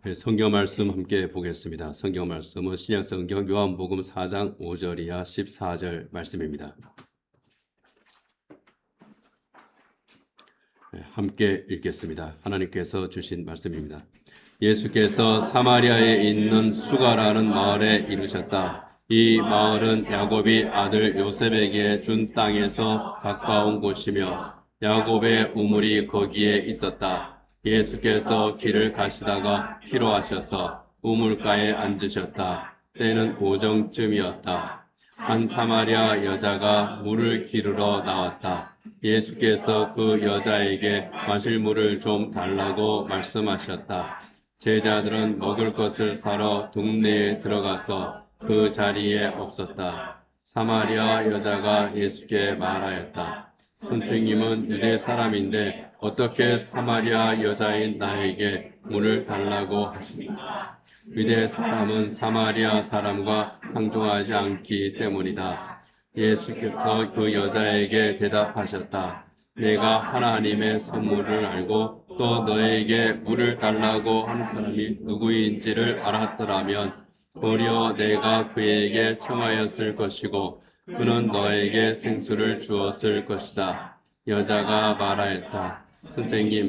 네, 성경 말씀 함께 보겠습니다. 성경 말씀은 신약 성경 요한복음 4장 5절 이하 14절 말씀입니다. 네, 함께 읽겠습니다. 하나님께서 주신 말씀입니다. 예수께서 사마리아에 있는 수가라는 마을에 이르셨다. 이 마을은 야곱이 아들 요셉에게 준 땅에서 가까운 곳이며 야곱의 우물이 거기에 있었다. 예수께서 길을 가시다가 피로하셔서 우물가에 앉으셨다. 때는 오정쯤이었다. 한 사마리아 여자가 물을 기르러 나왔다. 예수께서 그 여자에게 마실 물을 좀 달라고 말씀하셨다. 제자들은 먹을 것을 사러 동네에 들어가서 그 자리에 없었다. 사마리아 여자가 예수께 말하였다. 선생님은 유대 사람인데 어떻게 사마리아 여자인 나에게 물을 달라고 하십니까? 유대 사람은 사마리아 사람과 상종하지 않기 때문이다. 예수께서 그 여자에게 대답하셨다. 내가 하나님의 선물을 알고 또 너에게 물을 달라고 하는 사람이 누구인지를 알았더라면 도리어 내가 그에게 청하였을 것이고 그는 너에게 생수를 주었을 것이다. 여자가 말하였다.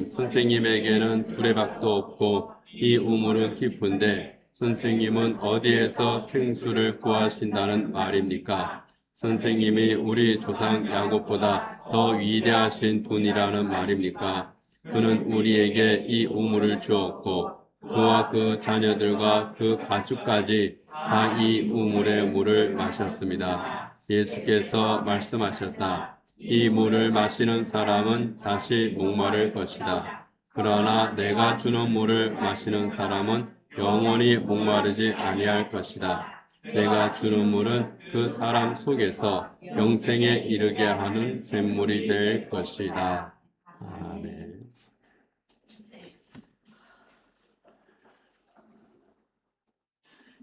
선생님에게는 수레박도 없고 이 우물은 깊은데 선생님은 어디에서 생수를 구하신다는 말입니까? 선생님이 우리 조상 야곱보다 더 위대하신 분이라는 말입니까? 그는 우리에게 이 우물을 주었고 그와 그 자녀들과 그 가축까지 다 이 우물의 물을 마셨습니다. 예수께서 말씀하셨다. 이 물을 마시는 사람은 다시 목마를 것이다. 그러나 내가 주는 물을 마시는 사람은 영원히 목마르지 아니할 것이다. 내가 주는 물은 그 사람 속에서 영생에 이르게 하는 샘물이 될 것이다. 아멘.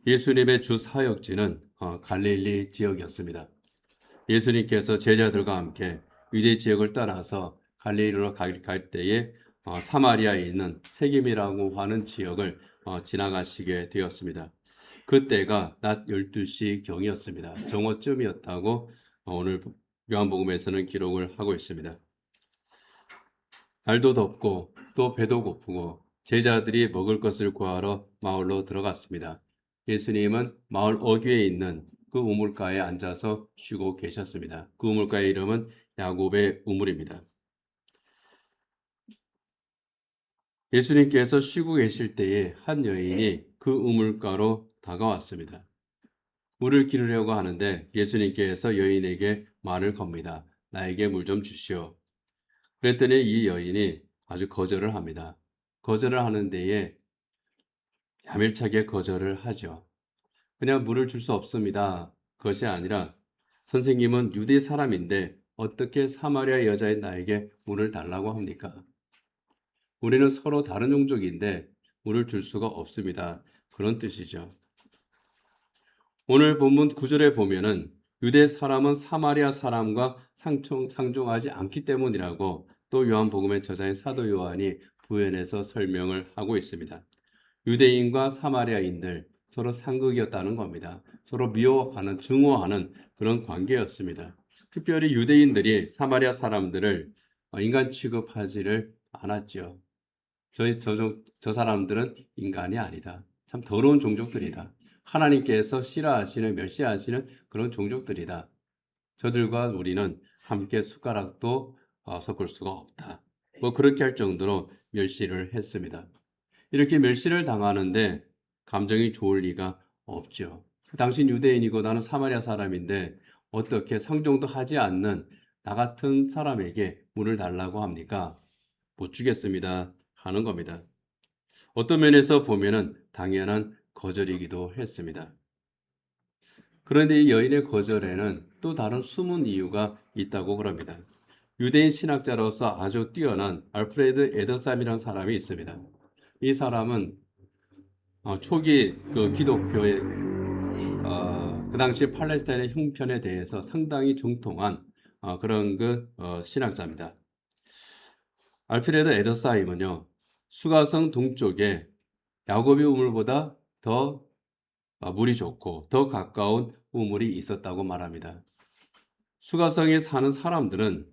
예수님의 주 사역지는 갈릴리 지역이었습니다. 예수님께서 제자들과 함께 유대 지역을 따라서 갈릴리로 갈 때에 사마리아에 있는 세겜이라고 하는 지역을 지나가시게 되었습니다. 그때가 낮 12시 경이었습니다. 정오쯤이었다고 오늘 요한복음에서는 기록을 하고 있습니다. 날도 덥고 또 배도 고프고 제자들이 먹을 것을 구하러 마을로 들어갔습니다. 예수님은 마을 어귀에 있는 그 우물가에 앉아서 쉬고 계셨습니다. 그 우물가의 이름은 야곱의 우물입니다. 예수님께서 쉬고 계실 때에 한 여인이 그 우물가로 다가왔습니다. 물을 기르려고 하는데 예수님께서 여인에게 말을 겁니다. 나에게 물 좀 주시오. 그랬더니 이 여인이 아주 거절을 합니다. 거절을 하는 데에 야밀차게 거절을 하죠. 그냥 물을 줄 수 없습니다. 그것이 아니라 선생님은 유대 사람인데 어떻게 사마리아 여자인 나에게 물을 달라고 합니까? 우리는 서로 다른 종족인데 물을 줄 수가 없습니다. 그런 뜻이죠. 오늘 본문 9절에 보면은 유대 사람은 사마리아 사람과 상종하지 않기 때문이라고 또 요한복음의 저자인 사도 요한이 부연해서 설명을 하고 있습니다. 유대인과 사마리아인들 서로 상극이었다는 겁니다. 서로 미워하는, 증오하는 그런 관계였습니다. 특별히 유대인들이 사마리아 사람들을 인간 취급하지를 않았죠. 저 사람들은 인간이 아니다. 참 더러운 종족들이다. 하나님께서 싫어하시는, 멸시하시는 그런 종족들이다. 저들과 우리는 함께 숟가락도 섞을 수가 없다. 그렇게 할 정도로 멸시를 했습니다. 이렇게 멸시를 당하는데 감정이 좋을 리가 없죠. 당신 유대인이고 나는 사마리아 사람인데 어떻게 상종도 하지 않는 나 같은 사람에게 물을 달라고 합니까? 못 주겠습니다. 하는 겁니다. 어떤 면에서 보면은 당연한 거절이기도 했습니다. 그런데 이 여인의 거절에는 또 다른 숨은 이유가 있다고 그럽니다. 유대인 신학자로서 아주 뛰어난 알프레드 에더삼이라는 사람이 있습니다. 이 사람은 초기 그 기독교의 그 당시 팔레스타인의 형편에 대해서 상당히 정통한 그런 신학자입니다. 알프레드 에더사임은요, 수가성 동쪽에 야곱의 우물보다 더 물이 좋고 더 가까운 우물이 있었다고 말합니다. 수가성에 사는 사람들은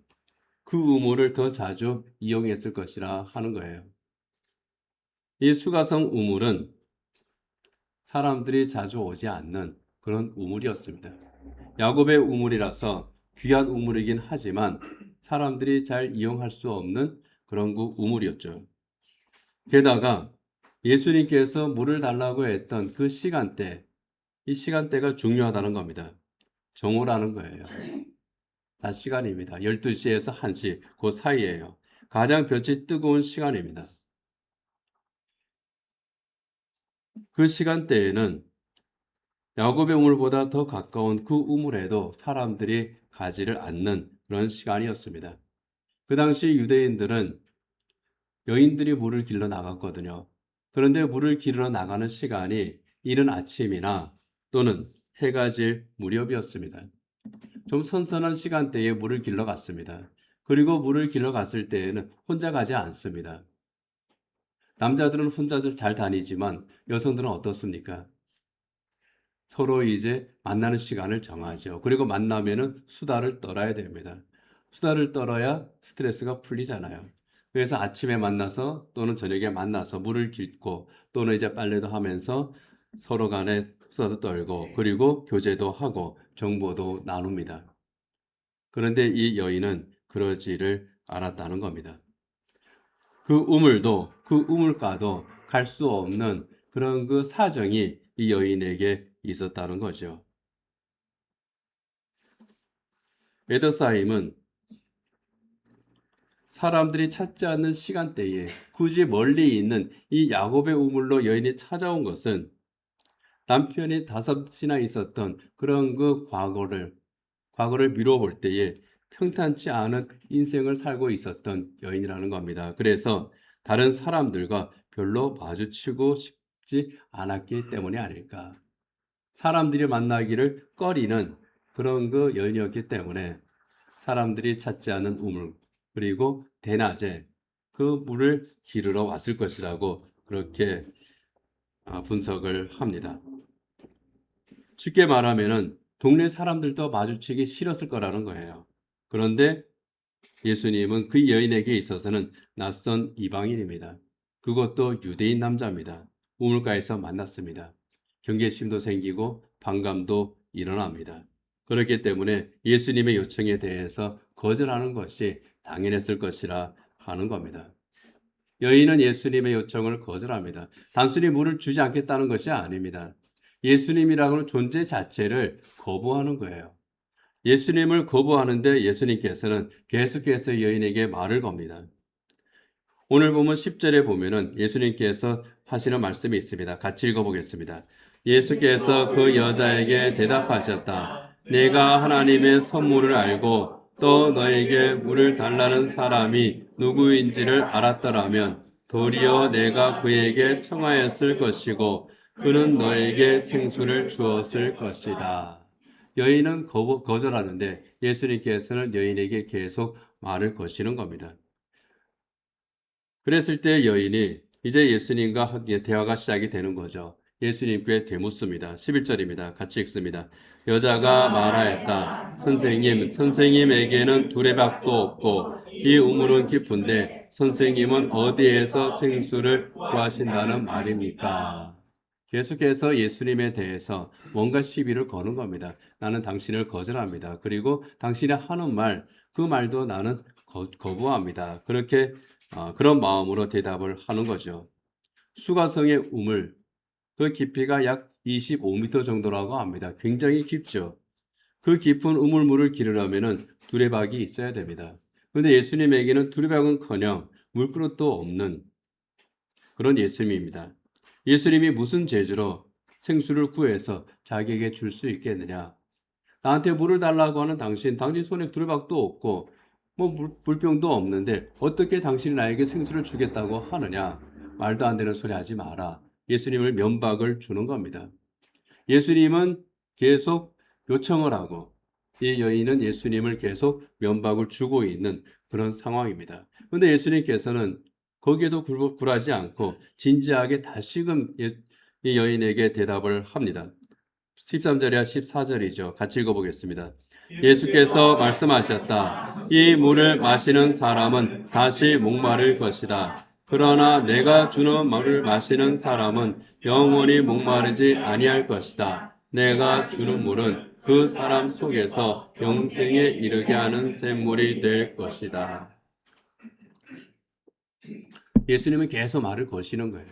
그 우물을 더 자주 이용했을 것이라 하는 거예요. 이 수가성 우물은 사람들이 자주 오지 않는 그런 우물이었습니다. 야곱의 우물이라서 귀한 우물이긴 하지만 사람들이 잘 이용할 수 없는 그런 우물이었죠. 게다가 예수님께서 물을 달라고 했던 그 시간대, 이 시간대가 중요하다는 겁니다. 정오라는 거예요. 낮 시간입니다. 12시에서 1시 그 사이에요. 가장 별이 뜨거운 시간입니다. 그 시간대에는 야곱의 우물보다 더 가까운 그 우물에도 사람들이 가지를 않는 그런 시간이었습니다. 그 당시 유대인들은 여인들이 물을 길러 나갔거든요. 그런데 물을 길러 나가는 시간이 이른 아침이나 또는 해가 질 무렵이었습니다. 좀 선선한 시간대에 물을 길러 갔습니다. 그리고 물을 길러 갔을 때에는 혼자 가지 않습니다. 남자들은 혼자들 잘 다니지만 여성들은 어떻습니까? 서로 이제 만나는 시간을 정하죠. 그리고 만나면은 수다를 떨어야 됩니다. 수다를 떨어야 스트레스가 풀리잖아요. 그래서 아침에 만나서 또는 저녁에 만나서 물을 깃고 또는 이제 빨래도 하면서 서로 간에 수다도 떨고 그리고 교제도 하고 정보도 나눕니다. 그런데 이 여인은 그러지를 않았다는 겁니다. 그 우물도 그 우물가도 갈 수 없는 그런 그 사정이 이 여인에게 있었다는 거죠. 에더사임은 사람들이 찾지 않는 시간대에 굳이 멀리 있는 이 야곱의 우물로 여인이 찾아온 것은 남편이 5이나 있었던 그런 그 과거를 미뤄볼 때에 평탄치 않은 인생을 살고 있었던 여인이라는 겁니다. 그래서 다른 사람들과 별로 마주치고 싶지 않았기 때문이 아닐까. 사람들이 만나기를 꺼리는 그런 그 여인이었기 때문에 사람들이 찾지 않은 우물 그리고 대낮에 그 물을 기르러 왔을 것이라고 그렇게 분석을 합니다. 쉽게 말하면은 동네 사람들도 마주치기 싫었을 거라는 거예요. 그런데 예수님은 그 여인에게 있어서는 낯선 이방인입니다. 그것도 유대인 남자입니다. 우물가에서 만났습니다. 경계심도 생기고 반감도 일어납니다. 그렇기 때문에 예수님의 요청에 대해서 거절하는 것이 당연했을 것이라 하는 겁니다. 여인은 예수님의 요청을 거절합니다. 단순히 물을 주지 않겠다는 것이 아닙니다. 예수님이라고 하는 존재 자체를 거부하는 거예요. 예수님을 거부하는데 예수님께서는 계속해서 여인에게 말을 겁니다. 오늘 보면 10절에 보면은 예수님께서 하시는 말씀이 있습니다. 같이 읽어보겠습니다. 예수께서 그 여자에게 대답하셨다. 내가 하나님의 선물을 알고 또 너에게 물을 달라는 사람이 누구인지를 알았더라면 도리어 내가 그에게 청하였을 것이고 그는 너에게 생수를 주었을 것이다. 여인은 거절하는데 예수님께서는 여인에게 계속 말을 거시는 겁니다. 그랬을 때 여인이 이제 예수님과 대화가 시작이 되는 거죠. 예수님께 되묻습니다. 11절입니다. 같이 읽습니다. 여자가 말하였다. 선생님, 선생님에게는 두레박도 없고 이 우물은 깊은데 선생님은 어디에서 생수를 구하신다는 말입니까? 계속해서 예수님에 대해서 뭔가 시비를 거는 겁니다. 나는 당신을 거절합니다. 그리고 당신이 하는 말, 그 말도 나는 거부합니다. 그렇게 그런 마음으로 대답을 하는 거죠. 수가성의 우물, 그 깊이가 약 25m 정도라고 합니다. 굉장히 깊죠. 그 깊은 우물물을 기르려면 두레박이 있어야 됩니다. 그런데 예수님에게는 두레박은커녕 물그릇도 없는 그런 예수님입니다. 예수님이 무슨 재주로 생수를 구해서 자기에게 줄 수 있겠느냐? 나한테 물을 달라고 하는 당신 손에 두레박도 없고 물병도 없는데 어떻게 당신이 나에게 생수를 주겠다고 하느냐? 말도 안 되는 소리 하지 마라. 예수님을 면박을 주는 겁니다. 예수님은 계속 요청을 하고 이 여인은 예수님을 계속 면박을 주고 있는 그런 상황입니다. 그런데 예수님께서는 거기에도 굴하지 않고 진지하게 다시금 이 여인에게 대답을 합니다. 13절이야 14절이죠. 같이 읽어보겠습니다. 예수께서 말씀하셨다. 이 물을 마시는 사람은 다시 목마를 것이다. 그러나 내가 주는 물을 마시는 사람은 영원히 목마르지 아니할 것이다. 내가 주는 물은 그 사람 속에서 영생에 이르게 하는 샘물이 될 것이다. 예수님은 계속 말을 거시는 거예요.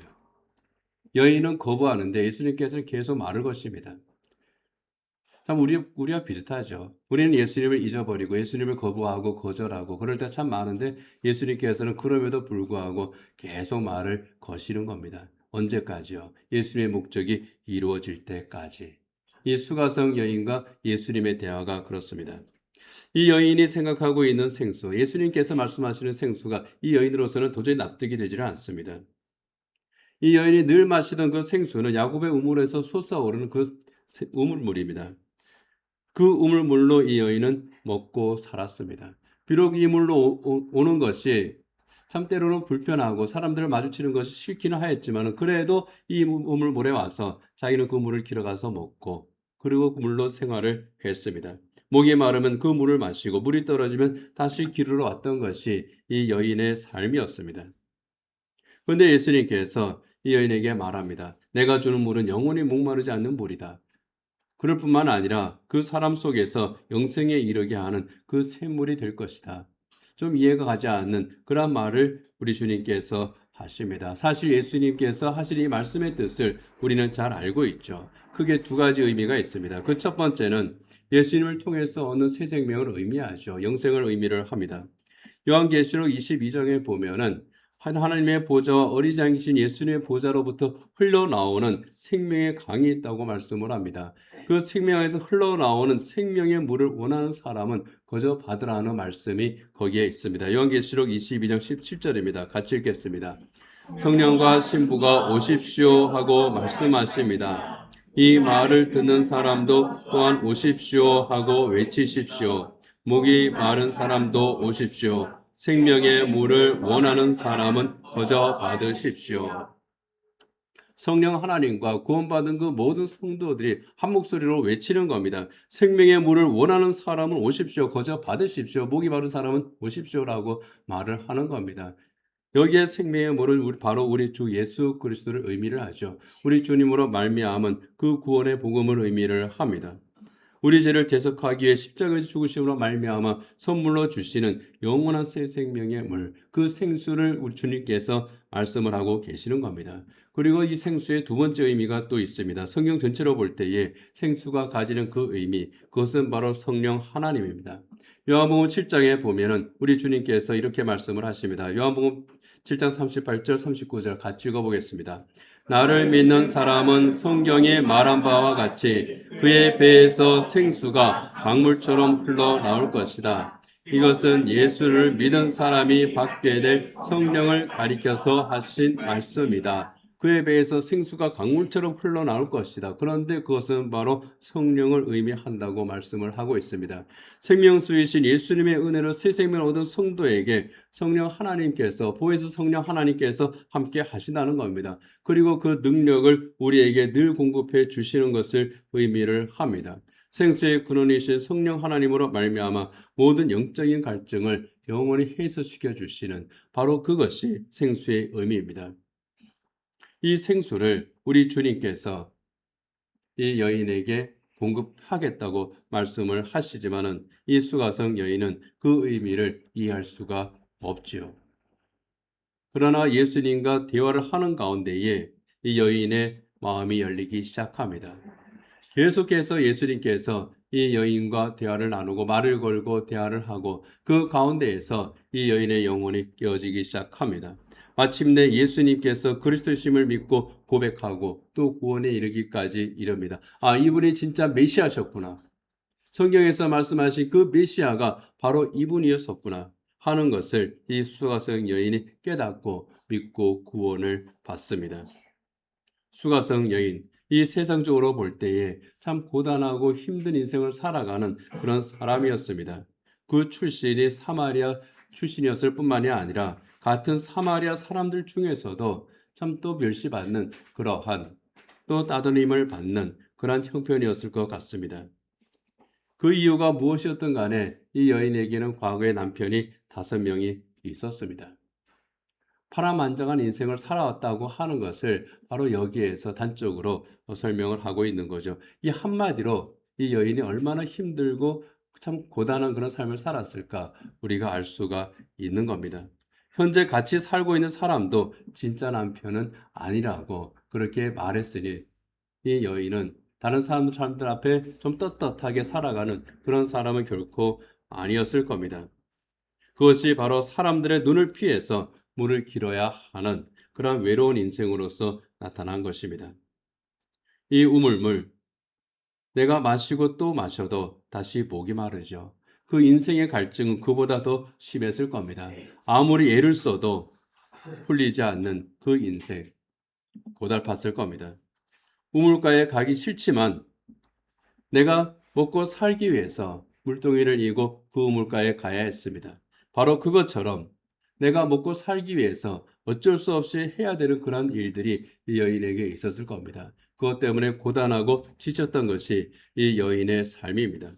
여인은 거부하는데 예수님께서는 계속 말을 거십니다. 참 우리와 비슷하죠. 우리는 예수님을 잊어버리고 예수님을 거부하고 거절하고 그럴 때 참 많은데 예수님께서는 그럼에도 불구하고 계속 말을 거시는 겁니다. 언제까지요? 예수님의 목적이 이루어질 때까지. 이 수가성 여인과 예수님의 대화가 그렇습니다. 이 여인이 생각하고 있는 생수, 예수님께서 말씀하시는 생수가 이 여인으로서는 도저히 납득이 되지를 않습니다. 이 여인이 늘 마시던 그 생수는 야곱의 우물에서 솟아오르는 그 우물물입니다. 그 우물물로 이 여인은 먹고 살았습니다. 비록 이 물로 오는 것이 참 때로는 불편하고 사람들을 마주치는 것이 싫기는 하였지만 그래도 이 우물물에 와서 자기는 그 물을 길어가서 먹고 그리고 그 물로 생활을 했습니다. 목이 마르면 그 물을 마시고 물이 떨어지면 다시 기르러 왔던 것이 이 여인의 삶이었습니다. 그런데 예수님께서 이 여인에게 말합니다. 내가 주는 물은 영원히 목마르지 않는 물이다. 그럴 뿐만 아니라 그 사람 속에서 영생에 이르게 하는 그 샘물이 될 것이다. 좀 이해가 가지 않는 그런 말을 우리 주님께서 하십니다. 사실 예수님께서 하실 이 말씀의 뜻을 우리는 잘 알고 있죠. 크게 두 가지 의미가 있습니다. 그 첫 번째는 예수님을 통해서 얻는 새 생명을 의미하죠. 영생을 의미를 합니다. 요한계시록 22장에 보면은 하나님의 보좌와 어리지 않으신 예수님의 보좌로부터 흘러나오는 생명의 강이 있다고 말씀을 합니다. 그 생명에서 흘러나오는 생명의 물을 원하는 사람은 거저 받으라는 말씀이 거기에 있습니다. 요한계시록 22장 17절입니다. 같이 읽겠습니다. 성령과 신부가 오십시오 하고 말씀하십니다. 이 말을 듣는 사람도 또한 오십시오 하고 외치십시오. 목이 마른 사람도 오십시오. 생명의 물을 원하는 사람은 거저 받으십시오. 성령 하나님과 구원받은 그 모든 성도들이 한 목소리로 외치는 겁니다. 생명의 물을 원하는 사람은 오십시오. 거저 받으십시오. 목이 마른 사람은 오십시오라고 말을 하는 겁니다. 여기에 생명의 물은 바로 우리 주 예수 그리스도를 의미를 하죠. 우리 주님으로 말미암은 그 구원의 복음을 의미를 합니다. 우리 죄를 대속하기 위해 십자가에서 죽으심으로 말미암아 선물로 주시는 영원한 새 생명의 물, 그 생수를 우리 주님께서 말씀을 하고 계시는 겁니다. 그리고 이 생수의 두 번째 의미가 또 있습니다. 성경 전체로 볼 때에 생수가 가지는 그 의미, 그것은 바로 성령 하나님입니다. 요한복음 7장에 보면은 우리 주님께서 이렇게 말씀을 하십니다. 요한복음 7장 38절 39절 같이 읽어보겠습니다. 나를 믿는 사람은 성경에 말한 바와 같이 그의 배에서 생수가 강물처럼 흘러나올 것이다. 이것은 예수를 믿은 사람이 받게 될 성령을 가리켜서 하신 말씀이다. 그의 배에서 생수가 강물처럼 흘러나올 것이다. 그런데 그것은 바로 성령을 의미한다고 말씀을 하고 있습니다. 생명수이신 예수님의 은혜로 새 생명을 얻은 성도에게 성령 하나님께서 보혜사 성령 하나님께서 함께 하신다는 겁니다. 그리고 그 능력을 우리에게 늘 공급해 주시는 것을 의미를 합니다. 생수의 근원이신 성령 하나님으로 말미암아 모든 영적인 갈증을 영원히 해소시켜 주시는 바로 그것이 생수의 의미입니다. 이 생수를 우리 주님께서 이 여인에게 공급하겠다고 말씀을 하시지만은 이 수가성 여인은 그 의미를 이해할 수가 없지요. 그러나 예수님과 대화를 하는 가운데에 이 여인의 마음이 열리기 시작합니다. 계속해서 예수님께서 이 여인과 대화를 나누고 말을 걸고 대화를 하고 그 가운데에서 이 여인의 영혼이 깨어지기 시작합니다. 마침내 예수님께서 그리스도심을 믿고 고백하고 또 구원에 이르기까지 이릅니다. 아, 이분이 진짜 메시아셨구나. 성경에서 말씀하신 그 메시아가 바로 이분이었었구나 하는 것을 이 수가성 여인이 깨닫고 믿고 구원을 받습니다. 수가성 여인, 이 세상적으로 볼 때에 참 고단하고 힘든 인생을 살아가는 그런 사람이었습니다. 그 출신이 사마리아 출신이었을 뿐만이 아니라 같은 사마리아 사람들 중에서도 참 또 멸시받는 그러한 또 따돌림을 받는 그러한 형편이었을 것 같습니다. 그 이유가 무엇이었든 간에 이 여인에게는 과거에 남편이 5명이 있었습니다. 파란만장한 인생을 살아왔다고 하는 것을 바로 여기에서 단적으로 설명을 하고 있는 거죠. 이 한마디로 이 여인이 얼마나 힘들고 참 고단한 그런 삶을 살았을까 우리가 알 수가 있는 겁니다. 현재 같이 살고 있는 사람도 진짜 남편은 아니라고 그렇게 말했으니 이 여인은 다른 사람들 앞에 좀 떳떳하게 살아가는 그런 사람은 결코 아니었을 겁니다. 그것이 바로 사람들의 눈을 피해서 물을 길어야 하는 그런 외로운 인생으로서 나타난 것입니다. 이 우물물, 내가 마시고 또 마셔도 다시 목이 마르죠. 그 인생의 갈증은 그보다 더 심했을 겁니다. 아무리 애를 써도 풀리지 않는 그 인생, 고달팠을 겁니다. 우물가에 가기 싫지만 내가 먹고 살기 위해서 물동이를 이고 그 우물가에 가야 했습니다. 바로 그것처럼 내가 먹고 살기 위해서 어쩔 수 없이 해야 되는 그런 일들이 이 여인에게 있었을 겁니다. 그것 때문에 고단하고 지쳤던 것이 이 여인의 삶입니다.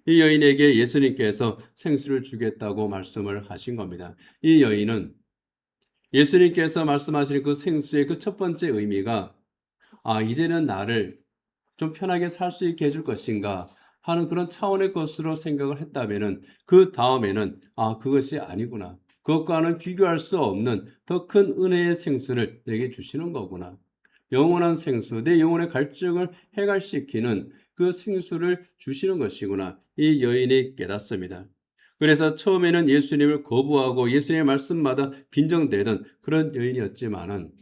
이 여인에게 예수님께서 생수를 주겠다고 말씀을 하신 겁니다. 이 여인은 예수님께서 말씀하시는 그 생수의 그 첫 번째 의미가 이제는 나를 좀 편하게 살 수 있게 해줄 것인가 하는 그런 차원의 것으로 생각을 했다면은 그 다음에는 그것이 아니구나. 그것과는 비교할 수 없는 더 큰 은혜의 생수를 내게 주시는 거구나. 영원한 생수, 내 영혼의 갈증을 해갈시키는 그 생수를 주시는 것이구나. 이 여인이 깨닫습니다. 그래서 처음에는 예수님을 거부하고 예수님의 말씀마다 빈정대던 그런 여인이었지만은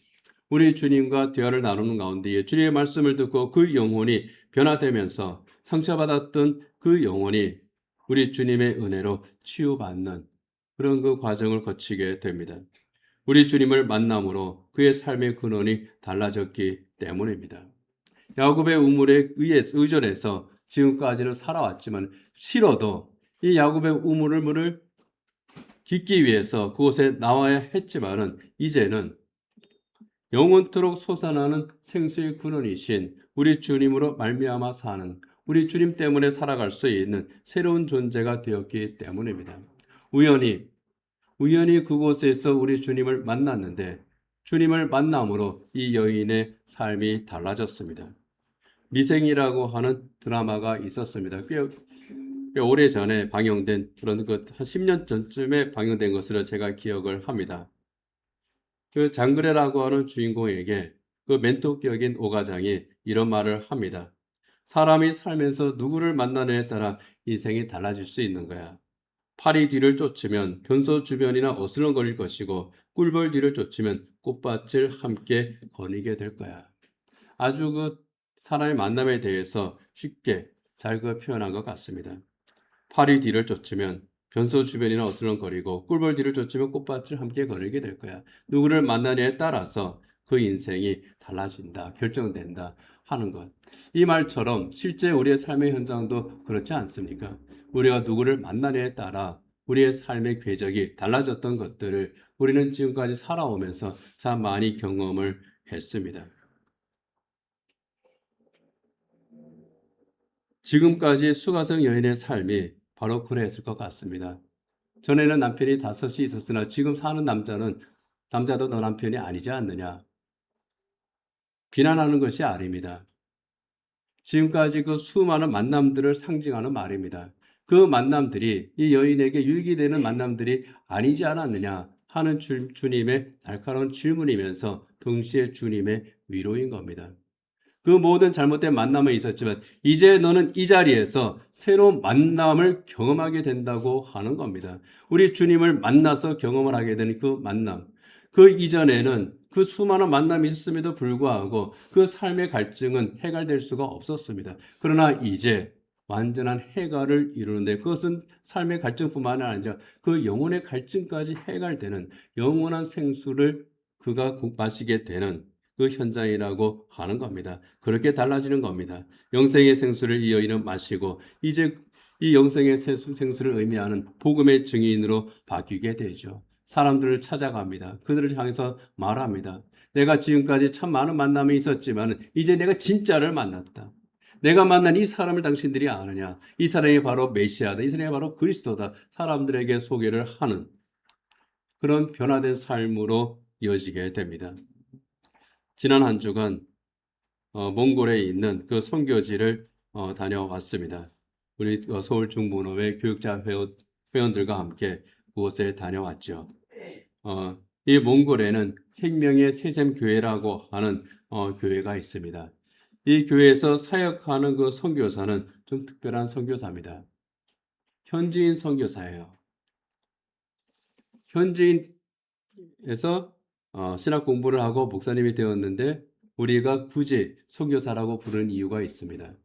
우리 주님과 대화를 나누는 가운데 주님의 말씀을 듣고 그 영혼이 변화되면서 상처받았던 그 영혼이 우리 주님의 은혜로 치유받는 그런 그 과정을 거치게 됩니다. 우리 주님을 만남으로 그의 삶의 근원이 달라졌기 때문입니다. 야곱의 우물에 의존해서 지금까지는 살아왔지만 싫어도 이 야곱의 우물을 깃기 위해서 그곳에 나와야 했지만은 이제는 영원토록 솟아나는 생수의 근원이신 우리 주님으로 말미암아 사는 우리 주님 때문에 살아갈 수 있는 새로운 존재가 되었기 때문입니다. 우연히 그곳에서 우리 주님을 만났는데 주님을 만남으로 이 여인의 삶이 달라졌습니다. 미생이라고 하는 드라마가 있었습니다. 꽤 오래전에 방영된 그런 한 10년 전쯤에 방영된 것으로 제가 기억을 합니다. 그 장그래라고 하는 주인공에게 그 멘토격인 오가장이 이런 말을 합니다. 사람이 살면서 누구를 만나느냐에 따라 인생이 달라질 수 있는 거야. 파리 뒤를 쫓으면 변소 주변이나 어슬렁거릴 것이고 꿀벌 뒤를 쫓으면 꽃밭을 함께 거니게 될 거야. 아주 그 사람의 만남에 대해서 쉽게 잘 표현한 것 같습니다. 파리 뒤를 쫓으면 변소 주변이나 어슬렁거리고 꿀벌 뒤를 쫓으면 꽃밭을 함께 거닐게 될 거야. 누구를 만나냐에 따라서 그 인생이 달라진다, 결정된다 하는 것. 이 말처럼 실제 우리의 삶의 현장도 그렇지 않습니까? 우리가 누구를 만나냐에 따라 우리의 삶의 궤적이 달라졌던 것들을 우리는 지금까지 살아오면서 참 많이 경험을 했습니다. 지금까지 수가성 여인의 삶이 바로 그랬을 것 같습니다. 전에는 남편이 5이 있었으나 지금 사는 남자도 너 남편이 아니지 않느냐. 비난하는 것이 아닙니다. 지금까지 그 수많은 만남들을 상징하는 말입니다. 그 만남들이 이 여인에게 유익이 되는 만남들이 아니지 않았느냐 하는 주님의 날카로운 질문이면서 동시에 주님의 위로인 겁니다. 그 모든 잘못된 만남은 있었지만 이제 너는 이 자리에서 새로운 만남을 경험하게 된다고 하는 겁니다. 우리 주님을 만나서 경험을 하게 되는 그 만남. 그 이전에는 그 수많은 만남이 있었음에도 불구하고 그 삶의 갈증은 해결될 수가 없었습니다. 그러나 이제 완전한 해결을 이루는데 그것은 삶의 갈증뿐만 아니라 그 영혼의 갈증까지 해결되는 영원한 생수를 그가 마시게 되는 그 현장이라고 하는 겁니다. 그렇게 달라지는 겁니다. 영생의 생수를 이 여인은 마시고 이제 이 영생의 생수를 의미하는 복음의 증인으로 바뀌게 되죠. 사람들을 찾아갑니다. 그들을 향해서 말합니다. 내가 지금까지 참 많은 만남이 있었지만 이제 내가 진짜를 만났다. 내가 만난 이 사람을 당신들이 아느냐? 이 사람이 바로 메시아다. 이 사람이 바로 그리스도다. 사람들에게 소개를 하는 그런 변화된 삶으로 이어지게 됩니다. 지난 한 주간 몽골에 있는 그 선교지를 다녀왔습니다. 우리 서울 중문호회 교육자 회원들과 함께 그곳에 다녀왔죠. 이 몽골에는 생명의 세샘 교회라고 하는 교회가 있습니다. 이 교회에서 사역하는 그 선교사는 좀 특별한 선교사입니다. 현지인 선교사예요. 현지인에서 신학 공부를 하고 목사님이 되었는데 우리가 굳이 선교사라고 부르는 이유가 있습니다.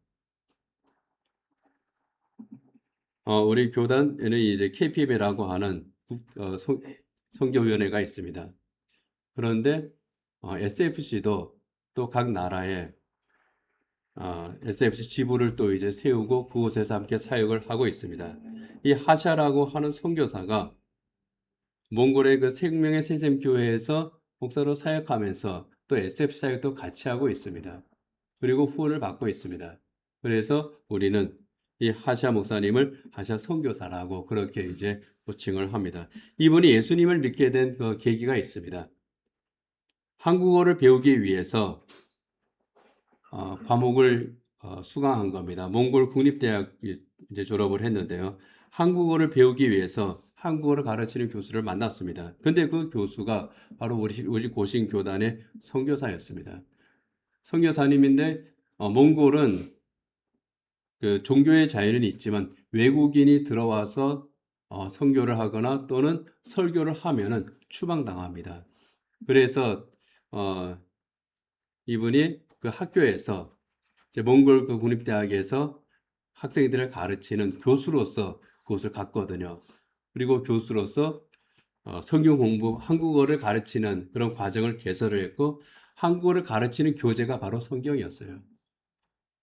우리 교단에는 이제 KPM이라고 하는 선교위원회가 있습니다. 그런데 SFC도 또 각 나라에 SFC 지부를 또 이제 세우고 그곳에서 함께 사역을 하고 있습니다. 이 하샤라고 하는 선교사가 몽골의 그 생명의 세샘 교회에서 목사로 사역하면서 또 SFC 사역도 같이 하고 있습니다. 그리고 후원을 받고 있습니다. 그래서 우리는 이 하샤 목사님을 하샤 선교사라고 그렇게 이제 호칭을 합니다. 이분이 예수님을 믿게 된 그 계기가 있습니다. 한국어를 배우기 위해서 과목을 수강한 겁니다. 몽골 국립대학 이제 졸업을 했는데요. 한국어를 배우기 위해서 한국어를 가르치는 교수를 만났습니다. 근데 그 교수가 바로 우리 고신 교단의 선교사였습니다. 선교사님인데 몽골은 그 종교의 자유는 있지만 외국인이 들어와서 선교를 하거나 또는 설교를 하면은 추방당합니다. 그래서 이분이 그 학교에서 이제 몽골 그 국립대학에서 학생들을 가르치는 교수로서 그곳을 갔거든요. 그리고 교수로서 성경 공부, 한국어를 가르치는 그런 과정을 개설을 했고 한국어를 가르치는 교재가 바로 성경이었어요.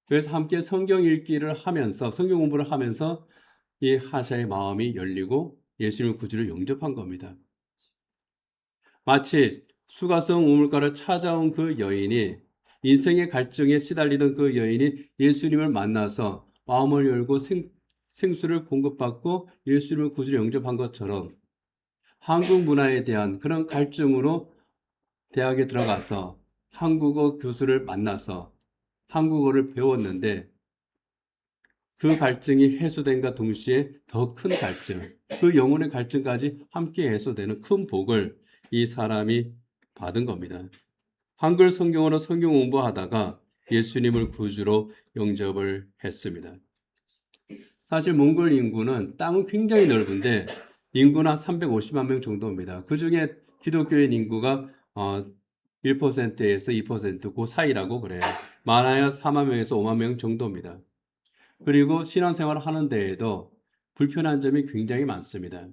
그래서 함께 성경 읽기를 하면서 성경 공부를 하면서 이 하샤의 마음이 열리고 예수님의 구주를 영접한 겁니다. 마치 수가성 우물가를 찾아온 그 여인이 인생의 갈증에 시달리던 그 여인이 예수님을 만나서 마음을 열고 생수를 공급받고 예수님을 구주로 영접한 것처럼 한국 문화에 대한 그런 갈증으로 대학에 들어가서 한국어 교수를 만나서 한국어를 배웠는데 그 갈증이 해소된과 동시에 더 큰 갈증, 그 영혼의 갈증까지 함께 해소되는 큰 복을 이 사람이 받은 겁니다. 한글 성경으로 성경 공부하다가 예수님을 구주로 영접을 했습니다. 사실 몽골 인구는 땅은 굉장히 넓은데 인구는 한 350만 명 정도입니다. 그 중에 기독교인 인구가 1%에서 2%, 그 사이라고 그래요. 많아야 4만 명에서 5만 명 정도입니다. 그리고 신앙생활을 하는 데에도 불편한 점이 굉장히 많습니다.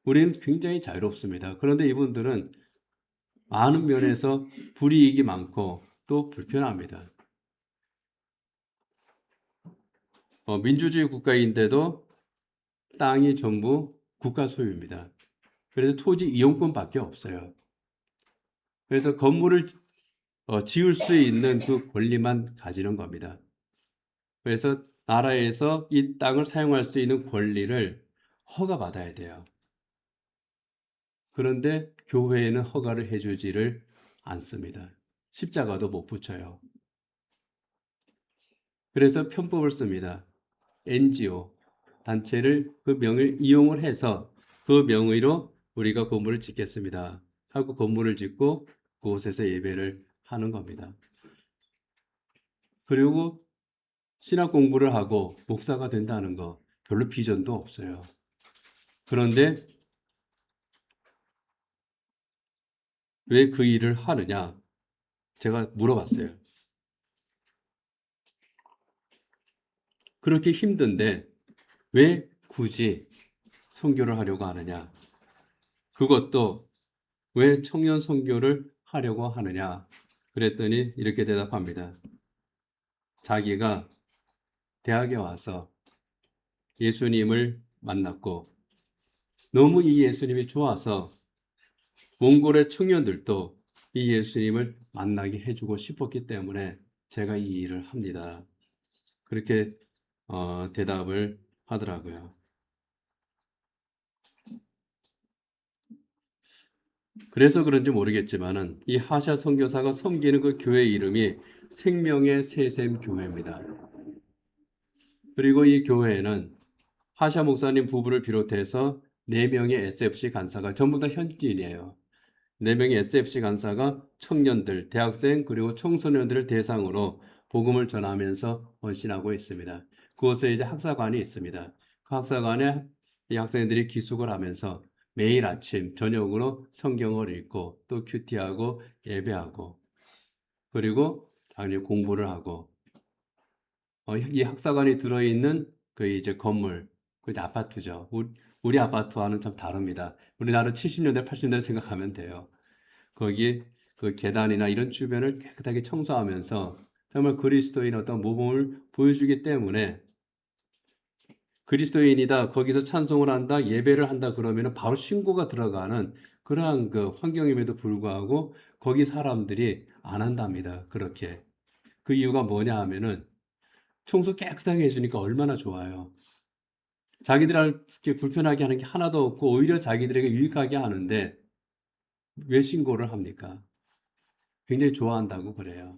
우리는 굉장히 자유롭습니다. 그런데 이분들은 많은 면에서 불이익이 많고 또 불편합니다. 민주주의 국가인데도 땅이 전부 국가 소유입니다. 그래서 토지 이용권밖에 없어요. 그래서 건물을 지을 수 있는 그 권리만 가지는 겁니다. 그래서 나라에서 이 땅을 사용할 수 있는 권리를 허가받아야 돼요. 그런데 교회에는 허가를 해주지를 않습니다. 십자가도 못 붙여요. 그래서 편법을 씁니다. NGO 단체를 그 명을 이용을 해서 그 명의로 우리가 건물을 짓겠습니다 하고 건물을 짓고 그곳에서 예배를 하는 겁니다. 그리고 신학 공부를 하고 목사가 된다는 거 별로 비전도 없어요. 그런데 왜 그 일을 하느냐? 제가 물어봤어요. 그렇게 힘든데 왜 굳이 선교를 하려고 하느냐? 그것도 왜 청년 선교를 하려고 하느냐? 그랬더니 이렇게 대답합니다. 자기가 대학에 와서 예수님을 만났고 너무 이 예수님이 좋아서 몽골의 청년들도 이 예수님을 만나게 해주고 싶었기 때문에 제가 이 일을 합니다. 그렇게 대답을 하더라고요. 그래서 그런지 모르겠지만은 이 하샤 선교사가 섬기는 그 교회 이름이 생명의 새샘 교회입니다. 그리고 이 교회에는 하샤 목사님 부부를 비롯해서 4명의 SFC 간사가 전부 다 현지인이에요. 4명의 SFC 간사가 청년들, 대학생 그리고 청소년들을 대상으로 복음을 전하면서 헌신하고 있습니다. 그곳에 이제 학사관이 있습니다. 그 학사관에 이 학생들이 기숙을 하면서 매일 아침 저녁으로 성경을 읽고 또 큐티하고 예배하고 그리고 당연히 공부를 하고 이 학사관이 들어있는 그 이제 건물 그 이제 아파트죠. 우리 아파트와는 좀 다릅니다. 우리나라 70년대 80년대 생각하면 돼요. 거기 그 계단이나 이런 주변을 깨끗하게 청소하면서 정말 그리스도인 어떤 모범을 보여주기 때문에 그리스도인이다, 거기서 찬송을 한다, 예배를 한다 그러면 바로 신고가 들어가는 그러한 그 환경임에도 불구하고 거기 사람들이 안 한답니다. 그렇게. 그 이유가 뭐냐 하면은 청소 깨끗하게 해주니까 얼마나 좋아요. 자기들한테 불편하게 하는 게 하나도 없고 오히려 자기들에게 유익하게 하는데 왜 신고를 합니까? 굉장히 좋아한다고 그래요.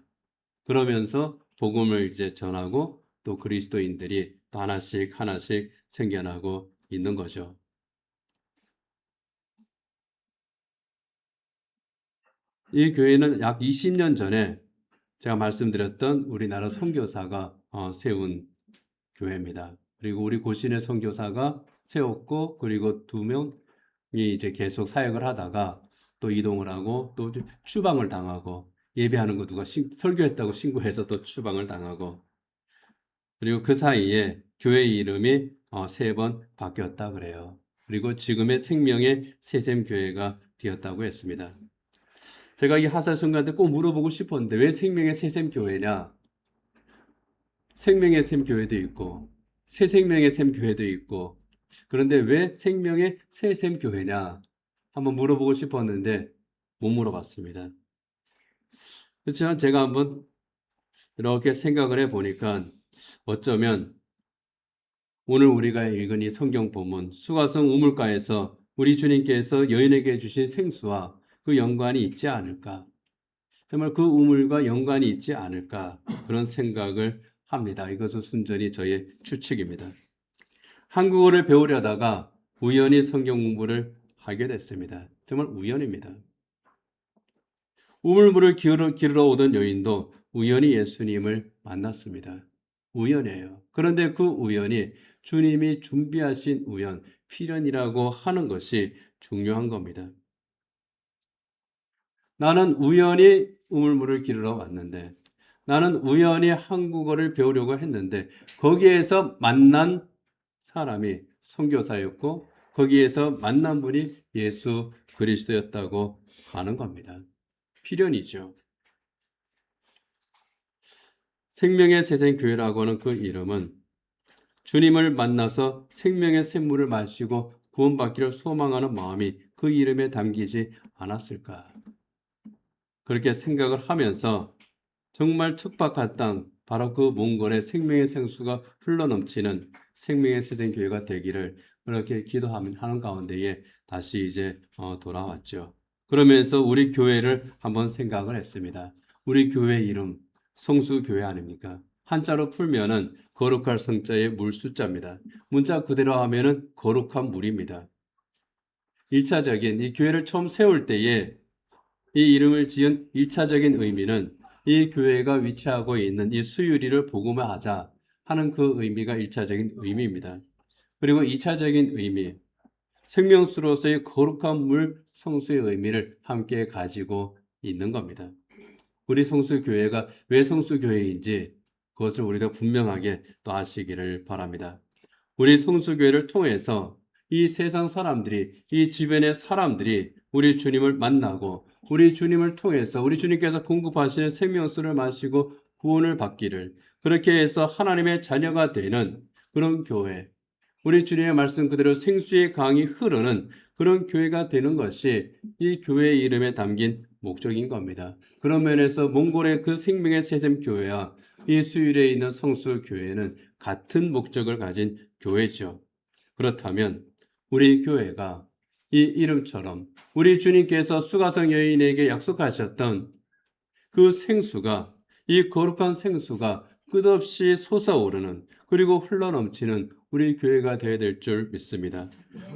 그러면서 복음을 이제 전하고 또 그리스도인들이 또 하나씩 하나씩 생겨나고 있는 거죠. 이 교회는 약 20년 전에 제가 말씀드렸던 우리나라 선교사가 세운 교회입니다. 그리고 우리 고신의 선교사가 세웠고 그리고 2명이 이제 계속 사역을 하다가 또 이동을 하고 또 추방을 당하고 예배하는 거 누가 설교했다고 신고해서 또 추방을 당하고 그리고 그 사이에 교회 이름이 3번 바뀌었다 그래요. 그리고 지금의 생명의 새샘 교회가 되었다고 했습니다. 제가 이 하사 성가한테 꼭 물어보고 싶었는데 왜 생명의 새샘 교회냐? 생명의 샘 교회도 있고 새 생명의 샘 교회도 있고 그런데 왜 생명의 새샘 교회냐? 한번 물어보고 싶었는데 못 물어봤습니다. 그렇지만 제가 한번 이렇게 생각을 해보니까 어쩌면 오늘 우리가 읽은 이 성경 본문 수가성 우물가에서 우리 주님께서 여인에게 주신 생수와 그 연관이 있지 않을까? 정말 그 우물과 연관이 있지 않을까? 그런 생각을 합니다. 이것은 순전히 저의 추측입니다. 한국어를 배우려다가 우연히 성경 공부를 하게 됐습니다. 정말 우연입니다. 우물물을 기르러 오던 여인도 우연히 예수님을 만났습니다. 우연이에요. 그런데 그 우연이 주님이 준비하신 우연, 필연이라고 하는 것이 중요한 겁니다. 나는 우연히 우물물을 기르러 왔는데, 나는 우연히 한국어를 배우려고 했는데, 거기에서 만난 사람이 선교사였고, 거기에서 만난 분이 예수 그리스도였다고 하는 겁니다. 필연이죠. 생명의 새생교회라고 하는 그 이름은 주님을 만나서 생명의 샘물을 마시고 구원받기를 소망하는 마음이 그 이름에 담기지 않았을까. 그렇게 생각을 하면서 정말 척박한 땅, 바로 그 몽골의 생명의 생수가 흘러넘치는 생명의 새생교회가 되기를 그렇게 기도하는 가운데에 다시 이제 돌아왔죠. 그러면서 우리 교회를 한번 생각을 했습니다. 우리 교회 이름 성수교회 아닙니까? 한자로 풀면은 거룩할 성자의 물 숫자입니다. 문자 그대로 하면은 거룩한 물입니다. 1차적인 이 교회를 처음 세울 때에 이 이름을 지은 1차적인 의미는 이 교회가 위치하고 있는 이 수유리를 복음화하자 하는 그 의미가 1차적인 의미입니다. 그리고 2차적인 의미, 생명수로서의 거룩한 물 성수의 의미를 함께 가지고 있는 겁니다. 우리 성수교회가 왜 성수교회인지 그것을 우리가 분명하게 또 아시기를 바랍니다. 우리 성수교회를 통해서 이 세상 사람들이, 이 주변의 사람들이 우리 주님을 만나고 우리 주님을 통해서 우리 주님께서 공급하시는 생명수를 마시고 구원을 받기를 그렇게 해서 하나님의 자녀가 되는 그런 교회, 우리 주님의 말씀 그대로 생수의 강이 흐르는 그런 교회가 되는 것이 이 교회의 이름에 담긴 목적인 겁니다. 그런 면에서 몽골의 그 생명의 새샘 교회와 이 수일에 있는 성수 교회는 같은 목적을 가진 교회죠. 그렇다면 우리 교회가 이 이름처럼 우리 주님께서 수가성 여인에게 약속하셨던 그 생수가, 이 거룩한 생수가 끝없이 솟아오르는 그리고 흘러넘치는 우리 교회가 되어야 될 줄 믿습니다.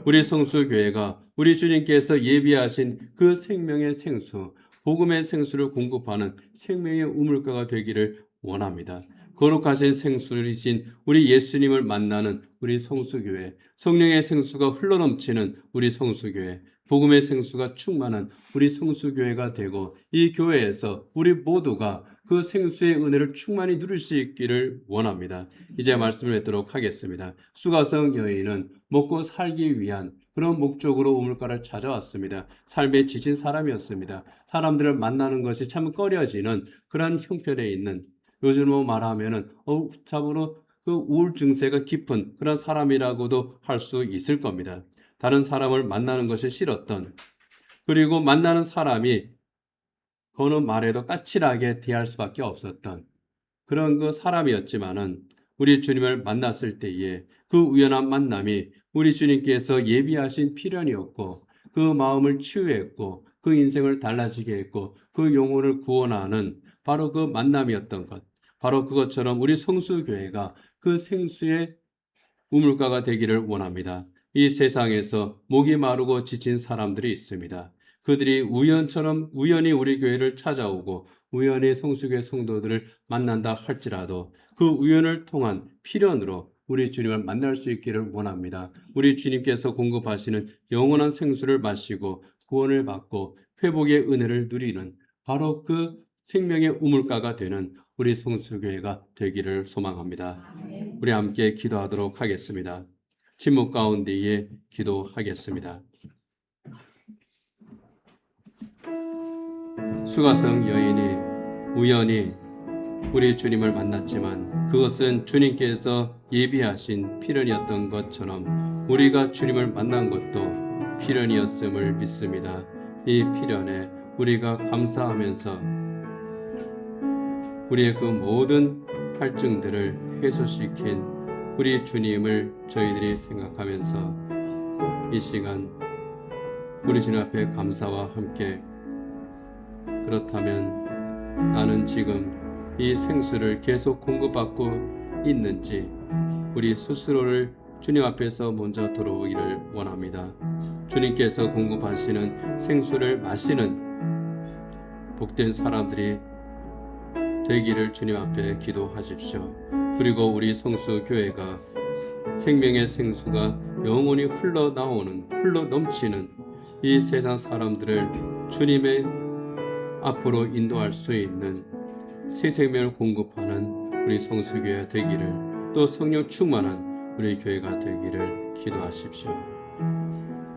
우리 성수교회가 우리 주님께서 예비하신 그 생명의 생수, 복음의 생수를 공급하는 생명의 우물가가 되기를 원합니다. 거룩하신 생수이신 우리 예수님을 만나는 우리 성수교회, 성령의 생수가 흘러넘치는 우리 성수교회, 복음의 생수가 충만한 우리 성수교회가 되고 이 교회에서 우리 모두가 그 생수의 은혜를 충만히 누릴 수 있기를 원합니다. 이제 말씀을 맺도록 하겠습니다. 수가성 여인은 먹고 살기 위한 그런 목적으로 우물가를 찾아왔습니다. 삶에 지친 사람이었습니다. 사람들을 만나는 것이 참 꺼려지는 그런 형편에 있는, 요즘으로 말하면은 참으로 그 우울 증세가 깊은 그런 사람이라고도 할 수 있을 겁니다. 다른 사람을 만나는 것이 싫었던, 그리고 만나는 사람이 거는 말에도 까칠하게 대할 수밖에 없었던 그런 그 사람이었지만은 우리 주님을 만났을 때에 그 우연한 만남이 우리 주님께서 예비하신 필연이었고 그 마음을 치유했고 그 인생을 달라지게 했고 그 영혼을 구원하는 바로 그 만남이었던 것. 바로 그것처럼 우리 성수교회가 그 생수의 우물가가 되기를 원합니다. 이 세상에서 목이 마르고 지친 사람들이 있습니다. 그들이 우연히 우리 교회를 찾아오고 우연히 성수교회 성도들을 만난다 할지라도 그 우연을 통한 필연으로 우리 주님을 만날 수 있기를 원합니다. 우리 주님께서 공급하시는 영원한 생수를 마시고 구원을 받고 회복의 은혜를 누리는 바로 그 생명의 우물가가 되는 우리 성수교회가 되기를 소망합니다. 우리 함께 기도하도록 하겠습니다. 침묵 가운데에 기도하겠습니다. 수가성 여인이 우연히 우리 주님을 만났지만 그것은 주님께서 예비하신 필연이었던 것처럼 우리가 주님을 만난 것도 필연이었음을 믿습니다. 이 필연에 우리가 감사하면서 우리의 그 모든 할증들을 해소시킨 우리 주님을 저희들이 생각하면서 이 시간 우리 주님 앞에 감사와 함께, 그렇다면 나는 지금 이 생수를 계속 공급받고 있는지 우리 스스로를 주님 앞에서 먼저 돌아오기를 원합니다. 주님께서 공급하시는 생수를 마시는 복된 사람들이 되기를 주님 앞에 기도하십시오. 그리고 우리 성수교회가 생명의 생수가 영원히 흘러넘치는 이 세상 사람들을 주님의 앞으로 인도할 수 있는 새 생명을 공급하는 우리 성수교회가 되기를, 또 성령 충만한 우리 교회가 되기를 기도하십시오.